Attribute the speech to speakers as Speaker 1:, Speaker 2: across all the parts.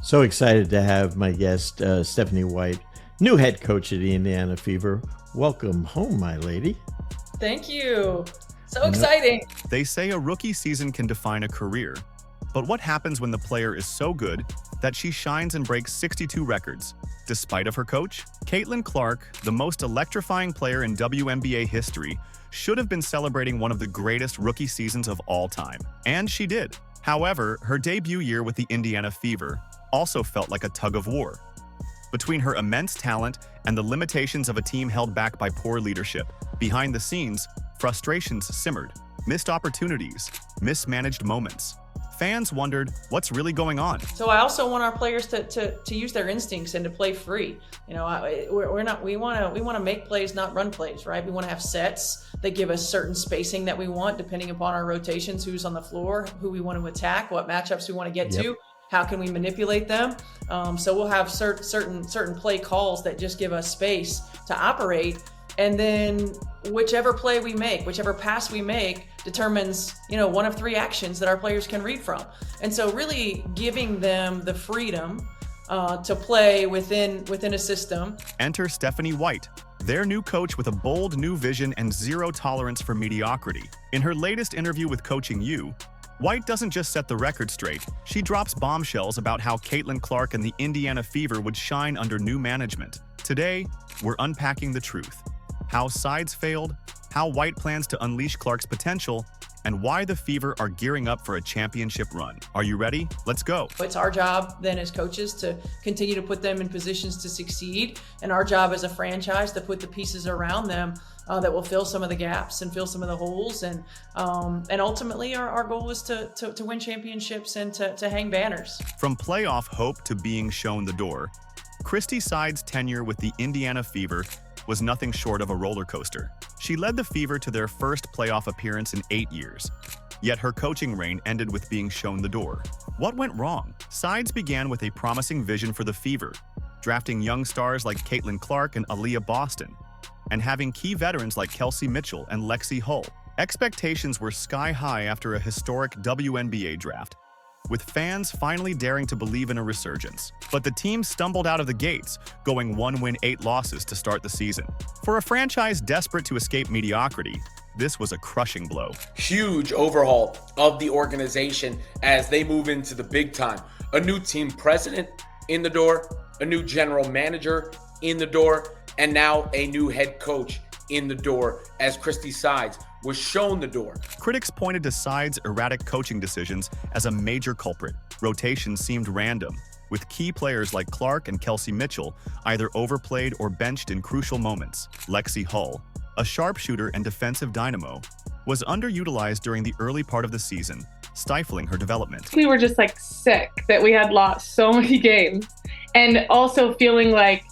Speaker 1: So excited to have my guest, Stephanie White, new head coach of the Indiana Fever. Welcome home, my lady.
Speaker 2: Thank you. So exciting.
Speaker 3: They say a rookie season can define a career. But what happens when the player is so good that she shines and breaks 62 records, despite of her coach? Caitlin Clark, the most electrifying player in WNBA history, should have been celebrating one of the greatest rookie seasons of all time. And she did. However, her debut year with the Indiana Fever also felt like a tug-of-war. Between her immense talent and the limitations of a team held back by poor leadership, behind the scenes, frustrations simmered, missed opportunities, mismanaged moments. Fans wondered what's really going on.
Speaker 2: So I also want our players to use their instincts and to play free. You know, we want to make plays, not run plays, right? We want to have sets that give us certain spacing that we want, depending upon our rotations, who's on the floor, who we want to attack, what matchups we want to get to. How can we manipulate them? So we'll have certain play calls that just give us space to operate. And then whichever play we make, whichever pass we make determines, one of three actions that our players can read from. And so really giving them the freedom to play within a system.
Speaker 3: Enter Stephanie White, their new coach with a bold new vision and zero tolerance for mediocrity. In her latest interview with Coaching You, White doesn't just set the record straight, she drops bombshells about how Caitlin Clark and the Indiana Fever would shine under new management. Today, we're unpacking the truth. How sides failed, how White plans to unleash Clark's potential, and why the Fever are gearing up for a championship run. Are you ready? Let's go.
Speaker 2: It's our job then as coaches to continue to put them in positions to succeed, and our job as a franchise to put the pieces around them that will fill some of the gaps and fill some of the holes. And ultimately our goal is to win championships and to hang banners.
Speaker 3: From playoff hope to being shown the door, Christie Side's tenure with the Indiana Fever was nothing short of a roller coaster. She led the Fever to their first playoff appearance in 8 years. Yet her coaching reign ended with being shown the door. What went wrong? Sides began with a promising vision for the Fever, drafting young stars like Caitlin Clark and Aaliyah Boston, and having key veterans like Kelsey Mitchell and Lexi Hull. Expectations were sky high after a historic WNBA draft, with fans finally daring to believe in a resurgence. But the team stumbled out of the gates, going 1 win, 8 losses to start the season. For a franchise desperate to escape mediocrity, this was a crushing blow.
Speaker 4: Huge overhaul of the organization as they move into the big time. A new team president in the door, a new general manager in the door, and now a new head coach in the door as Christie Sides was shown the door.
Speaker 3: Critics pointed to Sides' erratic coaching decisions as a major culprit. Rotations seemed random, with key players like Clark and Kelsey Mitchell either overplayed or benched in crucial moments. Lexi Hull, a sharpshooter and defensive dynamo, was underutilized during the early part of the season, stifling her development.
Speaker 5: We were just sick that we had lost so many games, and also feeling like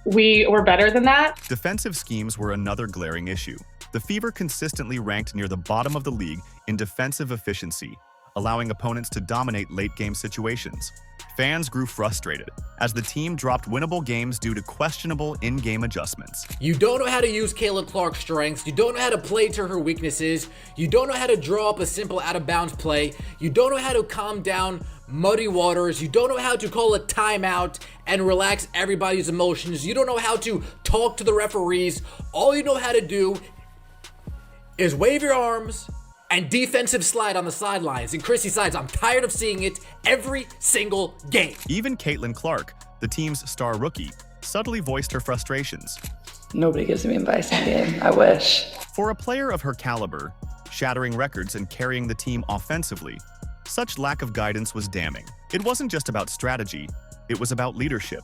Speaker 5: we were better than that.
Speaker 3: Defensive schemes were another glaring issue. The Fever consistently ranked near the bottom of the league in defensive efficiency, allowing opponents to dominate late-game situations. Fans grew frustrated as the team dropped winnable games due to questionable in-game adjustments.
Speaker 6: You don't know how to use Caitlin Clark's strengths. You don't know how to play to her weaknesses. You don't know how to draw up a simple out-of-bounds play. You don't know how to calm down muddy waters. You don't know how to call a timeout and relax everybody's emotions. You don't know how to talk to the referees. All you know how to do is wave your arms and defensive slide on the sidelines. And Christie Sides, I'm tired of seeing it every single game.
Speaker 3: Even Caitlin Clark, the team's star rookie, subtly voiced her frustrations.
Speaker 7: Nobody gives me advice in the game. I wish.
Speaker 3: For a player of her caliber, shattering records and carrying the team offensively, such lack of guidance was damning. It wasn't just about strategy, it was about leadership.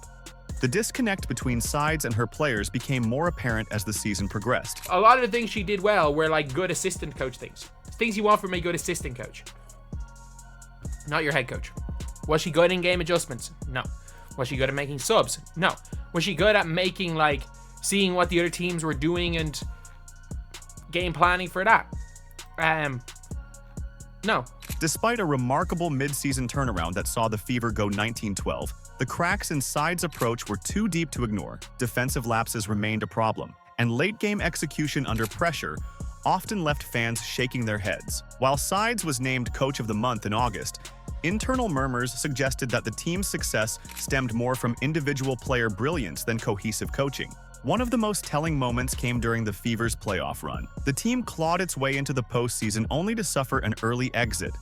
Speaker 3: The disconnect between Sides and her players became more apparent as the season progressed.
Speaker 8: A lot of the things she did well were good assistant coach things. Things you want from a good assistant coach. Not your head coach. Was she good in game adjustments? No. Was she good at making subs? No. Was she good at making seeing what the other teams were doing and game planning for that? No.
Speaker 3: Despite a remarkable mid-season turnaround that saw the Fever go 19-12, the cracks in Sides' approach were too deep to ignore. Defensive lapses remained a problem, and late-game execution under pressure often left fans shaking their heads. While Sides was named Coach of the Month in August, Internal murmurs suggested that the team's success stemmed more from individual player brilliance than cohesive coaching. One of the most telling moments came during the Fever's playoff run. The team clawed its way into the postseason only to suffer an early exit,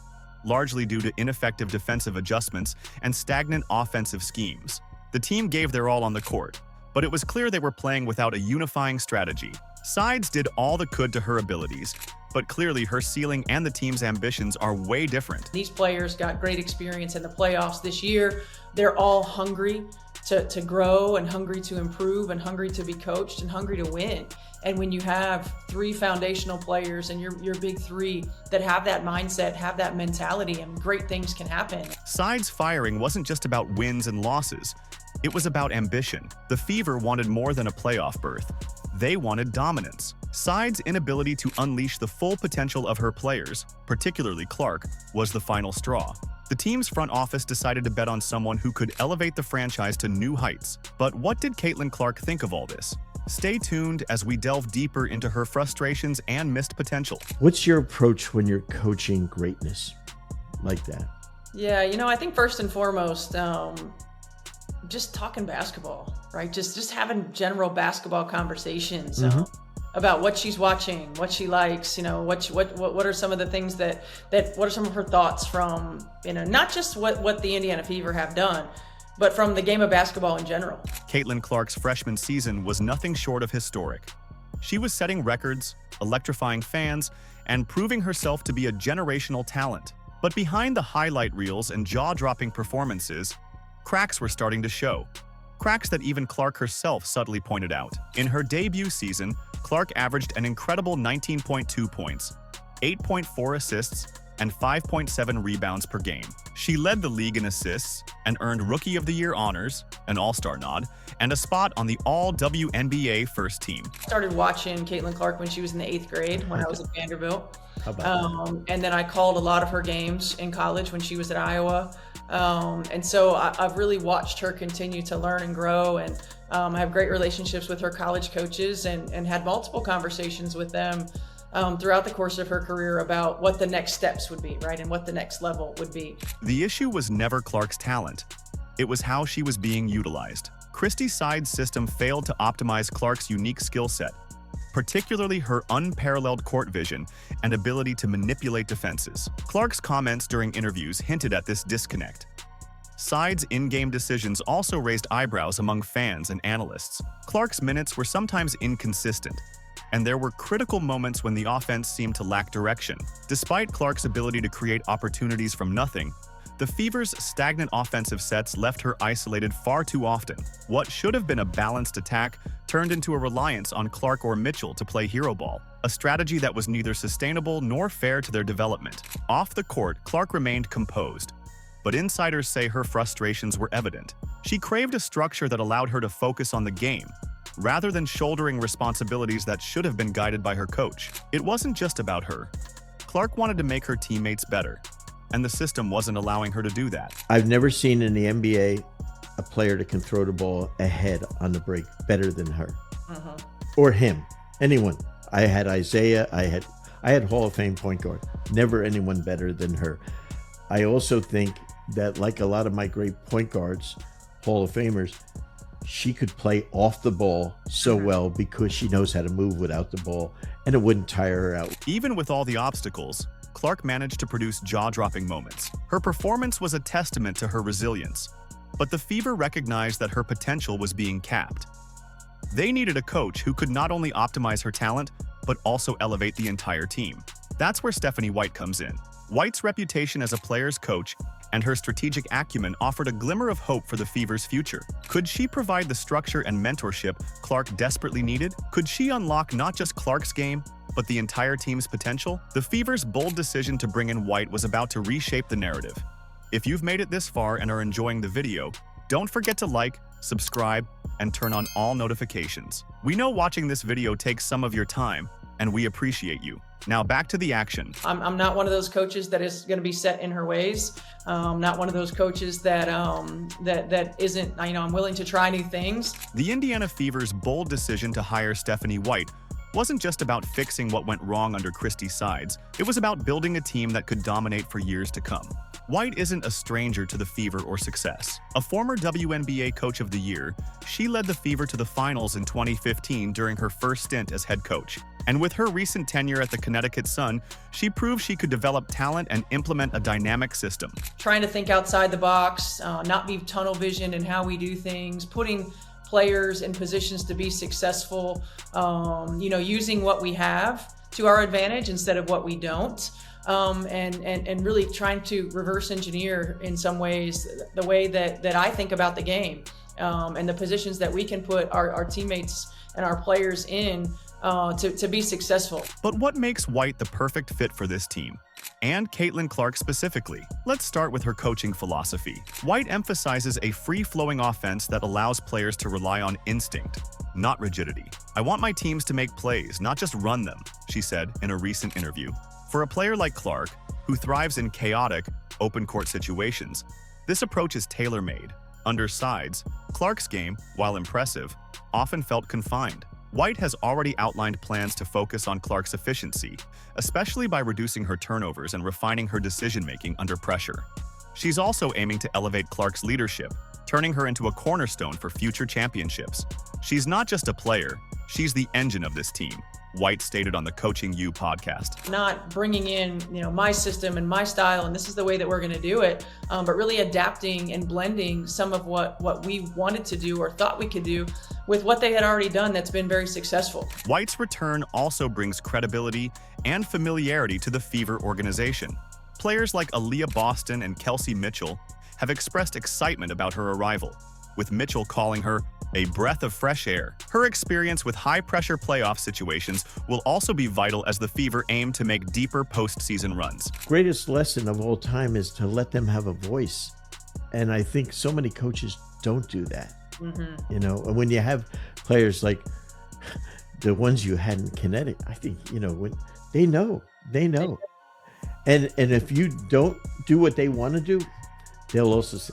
Speaker 3: largely due to ineffective defensive adjustments and stagnant offensive schemes. The team gave their all on the court, but it was clear they were playing without a unifying strategy. Sides did all that could to her abilities, but clearly her ceiling and the team's ambitions are way different.
Speaker 2: These players got great experience in the playoffs this year. They're all hungry to grow and hungry to improve and hungry to be coached and hungry to win. And when you have three foundational players and your big three that have that mindset, have that mentality, and great things can happen.
Speaker 3: Sides firing wasn't just about wins and losses. It was about ambition. The Fever wanted more than a playoff berth. They wanted dominance. Sides' inability to unleash the full potential of her players, particularly Clark, was the final straw. The team's front office decided to bet on someone who could elevate the franchise to new heights. But what did Caitlin Clark think of all this? Stay tuned as we delve deeper into her frustrations and missed potential.
Speaker 1: What's your approach when you're coaching greatness like that?
Speaker 2: Yeah, I think first and foremost, just talking basketball, right? Just having general basketball conversations about what she's watching, what she likes, what are some of the things that what are some of her thoughts from, not just what the Indiana Fever have done, but from the game of basketball in general.
Speaker 3: Caitlin Clark's freshman season was nothing short of historic. She was setting records, electrifying fans, and proving herself to be a generational talent. But behind the highlight reels and jaw-dropping performances, cracks were starting to show. Cracks that even Clark herself subtly pointed out. In her debut season, Clark averaged an incredible 19.2 points, 8.4 assists, and 5.7 rebounds per game. She led the league in assists and earned Rookie of the Year honors, an All-Star nod, and a spot on the All-WNBA first team.
Speaker 2: Started watching Caitlin Clark when she was in the 8th grade when I was at Vanderbilt.
Speaker 1: How about that?
Speaker 2: And then I called a lot of her games in college when she was at Iowa. And so I've really watched her continue to learn and grow, and I have great relationships with her college coaches and had multiple conversations with them throughout the course of her career about what the next steps would be, right? And what the next level would be.
Speaker 3: The issue was never Clark's talent. It was how she was being utilized. Christie's side system failed to optimize Clark's unique skill set, particularly her unparalleled court vision and ability to manipulate defenses. Clark's comments during interviews hinted at this disconnect. Side's in-game decisions also raised eyebrows among fans and analysts. Clark's minutes were sometimes inconsistent, and there were critical moments when the offense seemed to lack direction. Despite Clark's ability to create opportunities from nothing, the Fever's stagnant offensive sets left her isolated far too often. What should have been a balanced attack turned into a reliance on Clark or Mitchell to play hero ball, a strategy that was neither sustainable nor fair to their development. Off the court, Clark remained composed, but insiders say her frustrations were evident. She craved a structure that allowed her to focus on the game, rather than shouldering responsibilities that should have been guided by her coach. It wasn't just about her. Clark wanted to make her teammates better, and the system wasn't allowing her to do that.
Speaker 1: I've never seen in the NBA a player that can throw the ball ahead on the break better than her. Or him. Anyone. I had Isaiah. I had Hall of Fame point guard. Never anyone better than her. I also think that, like a lot of my great point guards, Hall of Famers, she could play off the ball so well because she knows how to move without the ball, and it wouldn't tire her out.
Speaker 3: Even with all the obstacles, Clark managed to produce jaw-dropping moments. Her performance was a testament to her resilience, but the Fever recognized that her potential was being capped. They needed a coach who could not only optimize her talent, but also elevate the entire team. That's where Stephanie White comes in. White's reputation as a player's coach and her strategic acumen offered a glimmer of hope for the Fever's future. Could she provide the structure and mentorship Clark desperately needed? Could she unlock not just Clark's game, but the entire team's potential? The Fever's bold decision to bring in White was about to reshape the narrative. If you've made it this far and are enjoying the video, don't forget to like, subscribe, and turn on all notifications. We know watching this video takes some of your time, and we appreciate you. Now back to the action.
Speaker 2: I'm not one of those coaches that is going to be set in her ways. Not one of those coaches that that isn't, I'm willing to try new things.
Speaker 3: The Indiana Fever's bold decision to hire Stephanie White wasn't just about fixing what went wrong under Christie's sides. It was about building a team that could dominate for years to come. White isn't a stranger to the Fever or success. A former WNBA Coach of the Year, she led the Fever to the finals in 2015 during her first stint as head coach. And with her recent tenure at the Connecticut Sun, she proved she could develop talent and implement a dynamic system.
Speaker 2: Trying to think outside the box, not be tunnel vision in how we do things, putting players in positions to be successful, using what we have to our advantage instead of what we don't. And really trying to reverse engineer in some ways the way that I think about the game, and the positions that we can put our teammates and our players in to be successful.
Speaker 3: But what makes White the perfect fit for this team? And Caitlin Clark specifically. Let's start with her coaching philosophy. White emphasizes a free-flowing offense that allows players to rely on instinct, not rigidity. "I want my teams to make plays, not just run them," she said in a recent interview. For a player like Clark, who thrives in chaotic, open-court situations, this approach is tailor-made. Under sides, Clark's game, while impressive, often felt confined. White has already outlined plans to focus on Clark's efficiency, especially by reducing her turnovers and refining her decision-making under pressure. She's also aiming to elevate Clark's leadership, turning her into a cornerstone for future championships. "She's not just a player, she's the engine of this team," White stated on the Coaching You podcast.
Speaker 2: Not bringing in, my system and my style, and this is the way that we're going to do it, but really adapting and blending some of what we wanted to do or thought we could do with what they had already done that's been very successful.
Speaker 3: White's return also brings credibility and familiarity to the Fever organization. Players like Aaliyah Boston and Kelsey Mitchell have expressed excitement about her arrival, with Mitchell calling her a breath of fresh air. Her experience with high-pressure playoff situations will also be vital as the Fever aim to make deeper postseason runs.
Speaker 1: Greatest lesson of all time is to let them have a voice. And I think so many coaches don't do that. Mm-hmm. And when you have players like the ones you had in Connecticut, I think, when they know. And if you don't do what they want to do, they'll also say,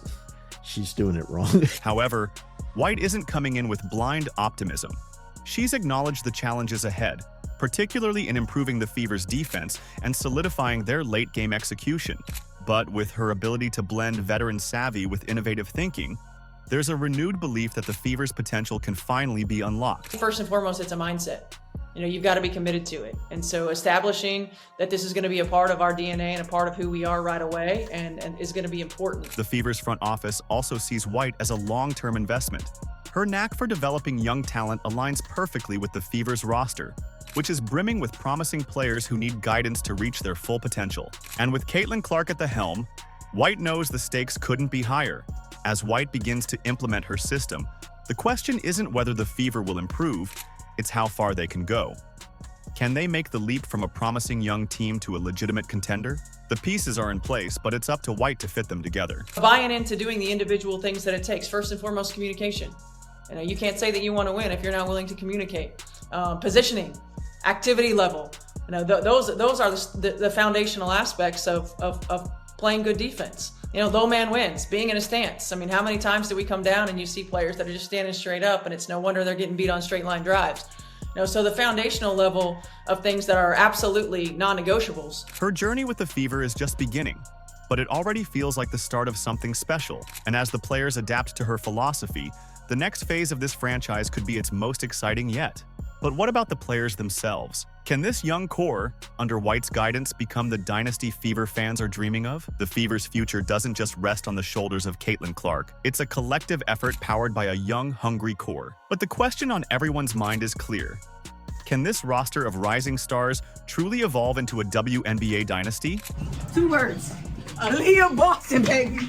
Speaker 1: she's doing it wrong.
Speaker 3: However, White isn't coming in with blind optimism. She's acknowledged the challenges ahead, particularly in improving the Fever's defense and solidifying their late-game execution. But with her ability to blend veteran savvy with innovative thinking, there's a renewed belief that the Fever's potential can finally be unlocked.
Speaker 2: First and foremost, it's a mindset. You've got to be committed to it. And so establishing that this is going to be a part of our DNA and a part of who we are right away and is going to be important.
Speaker 3: The Fever's front office also sees White as a long-term investment. Her knack for developing young talent aligns perfectly with the Fever's roster, which is brimming with promising players who need guidance to reach their full potential. And with Caitlin Clark at the helm, White knows the stakes couldn't be higher. As White begins to implement her system, the question isn't whether the Fever will improve, it's how far they can go. Can they make the leap from a promising young team to a legitimate contender? The pieces are in place, but it's up to White to fit them together.
Speaker 2: Buying into doing the individual things that it takes. First and foremost, communication. You can't say that you want to win if you're not willing to communicate. Positioning, activity level. Those are the foundational aspects of playing good defense. Low man wins, being in a stance. How many times do we come down and you see players that are just standing straight up, and it's no wonder they're getting beat on straight line drives. So the foundational level of things that are absolutely non-negotiables.
Speaker 3: Her journey with the Fever is just beginning, but it already feels like the start of something special. And as the players adapt to her philosophy, the next phase of this franchise could be its most exciting yet. But what about the players themselves? Can this young core, under White's guidance, become the dynasty Fever fans are dreaming of? The Fever's future doesn't just rest on the shoulders of Caitlin Clark. It's a collective effort powered by a young, hungry core. But the question on everyone's mind is clear. Can this roster of rising stars truly evolve into a WNBA dynasty?
Speaker 9: 2 words. Aaliyah Boston, baby.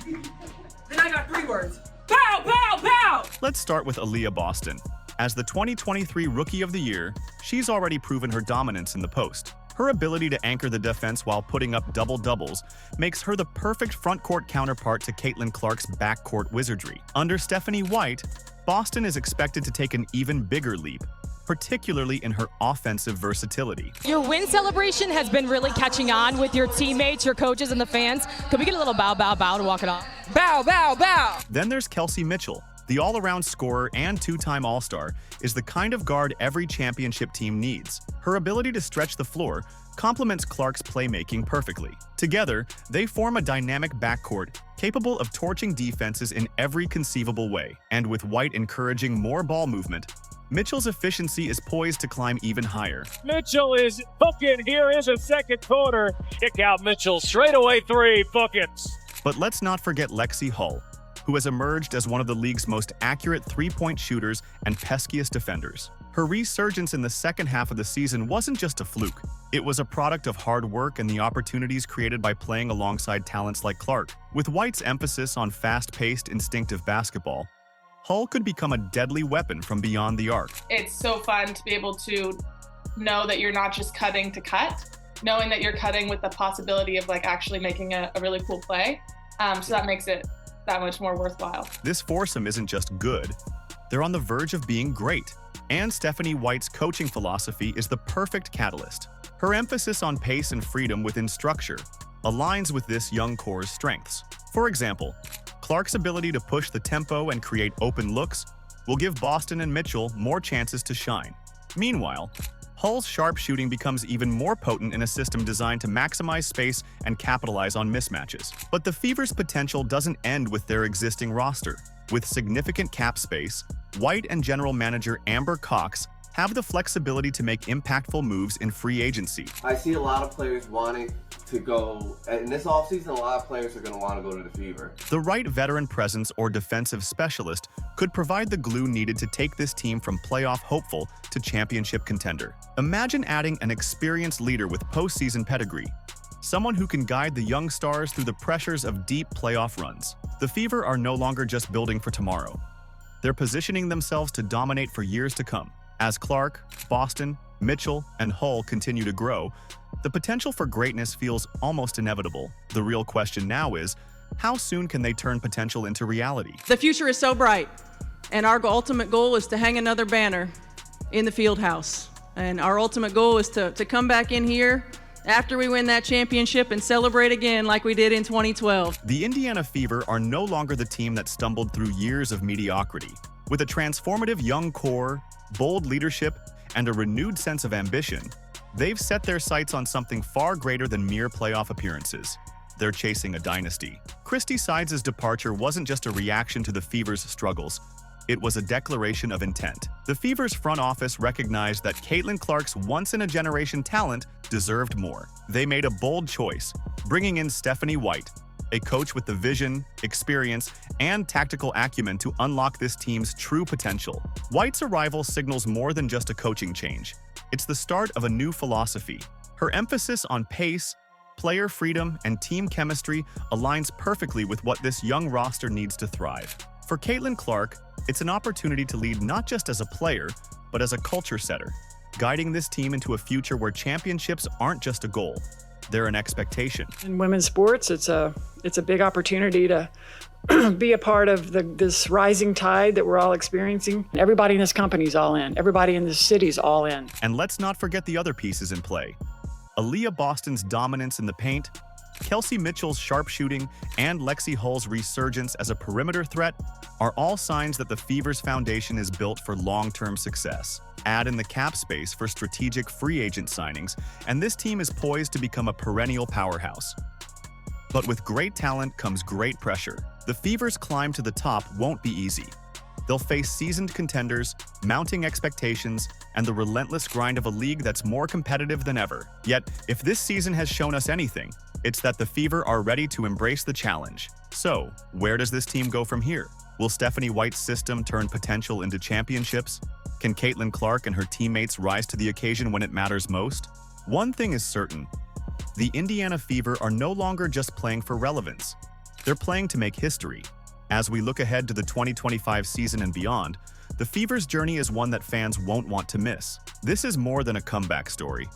Speaker 9: Then I got 3 words. Pow, pow, pow!
Speaker 3: Let's start with Aaliyah Boston. As the 2023 Rookie of the Year, she's already proven her dominance in the post. Her ability to anchor the defense while putting up double-doubles makes her the perfect front-court counterpart to Caitlin Clark's backcourt wizardry. Under Stephanie White, Boston is expected to take an even bigger leap, particularly in her offensive versatility.
Speaker 10: Your win celebration has been really catching on with your teammates, your coaches, and the fans. Could we get a little bow, bow, bow to walk it off?
Speaker 9: Bow, bow, bow!
Speaker 3: Then there's Kelsey Mitchell, The all-around scorer and two-time All-Star is the kind of guard every championship team needs. Her ability to stretch the floor complements Clark's playmaking perfectly. Together, they form a dynamic backcourt capable of torching defenses in every conceivable way. And with White encouraging more ball movement, Mitchell's efficiency is poised to climb even higher.
Speaker 11: Mitchell is fucking here is a second quarter. Kick out Mitchell, straightaway three, buckets.
Speaker 3: But let's not forget Lexi Hull, who has emerged as one of the league's most accurate three-point shooters and peskiest defenders. Her resurgence in the second half of the season wasn't just a fluke. It was a product of hard work and the opportunities created by playing alongside talents like Clark. With White's emphasis on fast-paced, instinctive basketball, Hull could become a deadly weapon from beyond the arc.
Speaker 5: It's so fun to be able to know that you're not just cutting to cut, knowing that you're cutting with the possibility of like actually making a really cool play. So that makes it that much more worthwhile.
Speaker 3: This foursome isn't just good, they're on the verge of being great. And Stephanie White's coaching philosophy is the perfect catalyst. Her emphasis on pace and freedom within structure aligns with this young core's strengths. For example, Clark's ability to push the tempo and create open looks will give Boston and Mitchell more chances to shine. Meanwhile, Hull's sharp shooting becomes even more potent in a system designed to maximize space and capitalize on mismatches. But the Fever's potential doesn't end with their existing roster. With significant cap space, White and general manager Amber Cox have the flexibility to make impactful moves in free agency.
Speaker 12: I see a lot of players wanting to go, in this offseason, a lot of players are going to want to go to the Fever.
Speaker 3: The right veteran presence or defensive specialist could provide the glue needed to take this team from playoff hopeful to championship contender. Imagine adding an experienced leader with postseason pedigree, someone who can guide the young stars through the pressures of deep playoff runs. The Fever are no longer just building for tomorrow. They're positioning themselves to dominate for years to come. As Clark, Boston, Mitchell, and Hull continue to grow, the potential for greatness feels almost inevitable. The real question now is, how soon can they turn potential into reality?
Speaker 2: The future is so bright, and our ultimate goal is to hang another banner in the field house. And our ultimate goal is to come back in here after we win that championship and celebrate again like we did in 2012.
Speaker 3: The Indiana Fever are no longer the team that stumbled through years of mediocrity. With a transformative young core, bold leadership, and a renewed sense of ambition, they've set their sights on something far greater than mere playoff appearances. They're chasing a dynasty. Christie Sides' departure wasn't just a reaction to the Fever's struggles. It was a declaration of intent. The Fever's front office recognized that Caitlin Clark's once-in-a-generation talent deserved more. They made a bold choice, bringing in Stephanie White, a coach with the vision, experience, and tactical acumen to unlock this team's true potential. White's arrival signals more than just a coaching change. It's the start of a new philosophy. Her emphasis on pace, player freedom, and team chemistry aligns perfectly with what this young roster needs to thrive. For Caitlin Clark, it's an opportunity to lead not just as a player, but as a culture setter, guiding this team into a future where championships aren't just a goal, they're an expectation.
Speaker 13: In women's sports, it's a big opportunity to be a part of this rising tide that we're all experiencing. Everybody in this company's all in. Everybody in this city's all in.
Speaker 3: And let's not forget the other pieces in play. Aaliyah Boston's dominance in the paint, Kelsey Mitchell's sharpshooting, and Lexi Hull's resurgence as a perimeter threat are all signs that the Fever's foundation is built for long-term success. Add in the cap space for strategic free agent signings, and this team is poised to become a perennial powerhouse. But with great talent comes great pressure. The Fever's climb to the top won't be easy. They'll face seasoned contenders, mounting expectations, and the relentless grind of a league that's more competitive than ever. Yet, if this season has shown us anything, it's that the Fever are ready to embrace the challenge. So, where does this team go from here? Will Stephanie White's system turn potential into championships? Can Caitlin Clark and her teammates rise to the occasion when it matters most? One thing is certain. The Indiana Fever are no longer just playing for relevance. They're playing to make history. As we look ahead to the 2025 season and beyond, the Fever's journey is one that fans won't want to miss. This is more than a comeback story.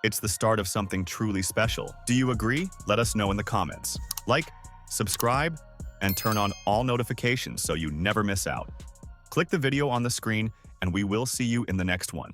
Speaker 3: It's the start of something truly special. Do you agree? Let us know in the comments. Like, subscribe, and turn on all notifications so you never miss out. Click the video on the screen, and we will see you in the next one.